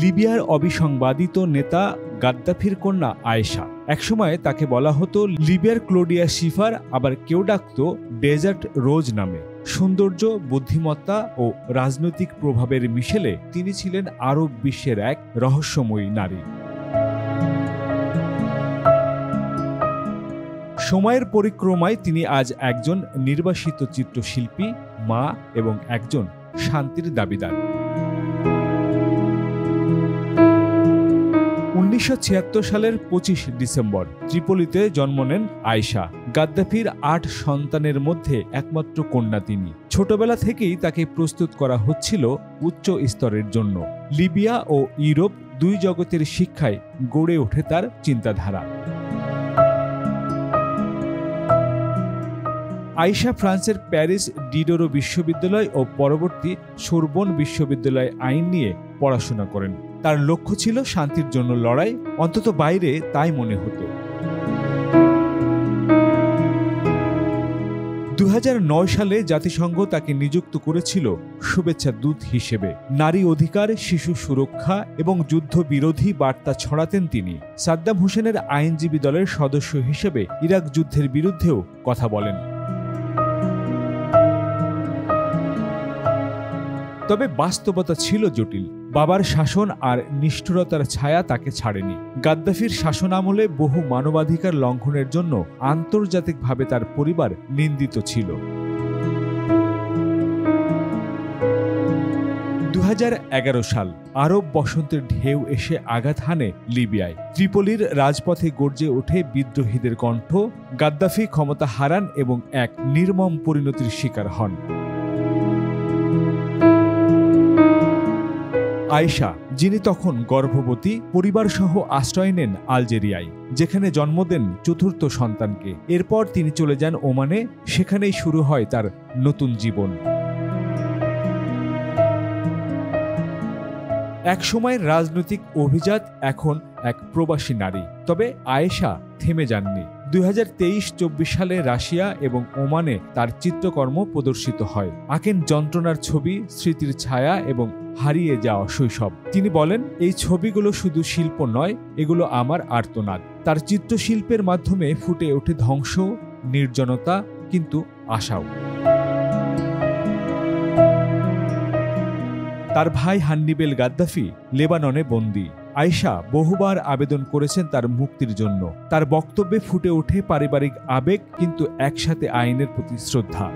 লিবিয়ার অবিসংবাদিত নেতা গাদ্দাফির কন্যা আয়েশা। একসময় তাকে বলা হতো লিবিয়ার ক্লোডিয়া শিফার, আবার কেউ ডাকত ডেজার্ট রোজ নামে। সৌন্দর্য, বুদ্ধিমত্তা ও রাজনৈতিক প্রভাবের মিশেলে তিনি ছিলেন আরব বিশ্বের এক রহস্যময়ী নারী। সময়ের পরিক্রমায় তিনি আজ একজন নির্বাসিত চিত্রশিল্পী, মা এবং একজন শান্তির দাবিদার। 1976 সালের 25 ডিসেম্বর ত্রিপোলিতে জন্ম নেন আয়েশা। গাদ্দাফির 8 সন্তানের মধ্যে একমাত্র কন্যা তিনি। ছোটবেলা থেকেই তাকে প্রস্তুত করা হচ্ছিল উচ্চ স্তরের জন্য। লিবিয়া ও ইউরোপ দুই জগতের শিক্ষায় গড়ে ওঠে তার চিন্তাধারা। আয়েশা ফ্রান্সের প্যারিস ডিডোরো বিশ্ববিদ্যালয় ও পরবর্তী সোরবন বিশ্ববিদ্যালয়ে আইন নিয়ে পড়াশোনা করেন। তার লক্ষ্য ছিল শান্তির জন্য লড়াই, অন্তত বাইরে তাই মনে হতো। 2009 সালে জাতিসংঘ তাকে নিযুক্ত করেছিল শুভেচ্ছা দূত হিসেবে। নারী অধিকার, শিশু সুরক্ষা এবং যুদ্ধবিরোধী বার্তা ছড়াতেন তিনি। সাদ্দাম হোসেনের আইনজীবী দলের সদস্য হিসেবে ইরাক যুদ্ধের বিরুদ্ধেও কথা বলেন। তবে বাস্তবতা ছিল জটিল। বাবার শাসন আর নিষ্ঠুরতার ছায়া তাকে ছাড়েনি। গাদ্দাফির শাসনামলে বহু মানবাধিকার লঙ্ঘনের জন্য আন্তর্জাতিকভাবে তার পরিবার নিন্দিত ছিল। 2011 সাল, আরব বসন্তের ঢেউ এসে আঘাত হানে লিবিয়ায়। ত্রিপোলির রাজপথে গর্জে ওঠে বিদ্রোহীদের কণ্ঠ। গাদ্দাফি ক্ষমতা হারান এবং এক নির্মম পরিণতির শিকার হন। আয়েশা, যিনি তখন গর্ভবতী, পরিবারসহ আশ্রয় নেন আলজেরিয়ায়, যেখানে জন্ম দেন চতুর্থ সন্তানকে। এরপর তিনি চলে যান ওমানে। সেখানেই শুরু হয় তার নতুন জীবন। এক সময়ের রাজনৈতিক অভিজাত, এখন এক প্রবাসী নারী। তবে আয়েশা থেমে যাননি। 2023-24 সালে রাশিয়া এবং ওমানে তার চিত্রকর্ম প্রদর্শিত হয়। আঁকেন যন্ত্রণার ছবি, স্মৃতির ছায়া এবং হারিয়ে যাওয়া শৈশব। তিনি বলেন, এই ছবিগুলো শুধু শিল্প নয়, এগুলো আমার আর্তনাদ। তার চিত্রশিল্পের মাধ্যমে ফুটে ওঠে ধ্বংস, নির্জনতা, কিন্তু আশাও। তার ভাই হান্নিবেল গাদ্দাফি লেবাননে বন্দী। আয়েশা বহুবার আবেদন করেছেন তার মুক্তির জন্য। তার বক্তব্যে ফুটে ওঠে পারিবারিক আবেগ, কিন্তু একসাথে আইনের প্রতি শ্রদ্ধা।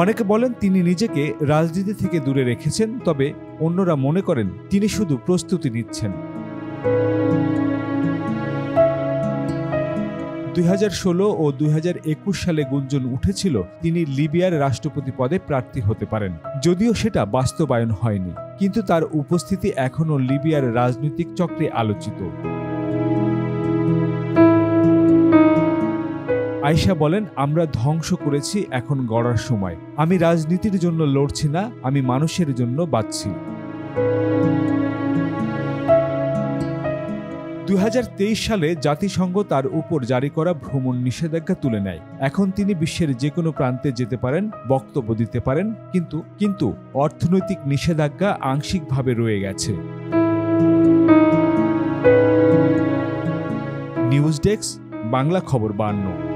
অনেকে বলেন তিনি নিজেকে রাজনীতি থেকে দূরে রেখেছেন, তবে অন্যরা মনে করেন তিনি শুধু প্রস্তুতি নিচ্ছেন। 2016 ও 2021 সালে গুঞ্জন উঠেছিল তিনি লিবিয়ার রাষ্ট্রপতি পদে প্রার্থী হতে পারেন, যদিও সেটা বাস্তবায়ন হয়নি। কিন্তু তার উপস্থিতি এখনও লিবিয়ার রাজনৈতিক চক্রে আলোচিত। আয়েশা বলেন, আমরা ধ্বংস করেছি, এখন গড়ার সময়। আমি রাজনীতির জন্য লড়ছি না, আমি মানুষের জন্য বাঁচছি। 2023 সালে জাতিসংঘ তার উপর জারি করা ভ্রমণ নিষেধাজ্ঞা তুলে নেয়। এখন তিনি বিশ্বের যে কোনো প্রান্তে যেতে পারেন, বক্তব্য দিতে পারেন, কিন্তু অর্থনৈতিক নিষেধাজ্ঞা আংশিকভাবে রয়ে গেছে। নিউজ ডেস্ক, বাংলা খবর 52।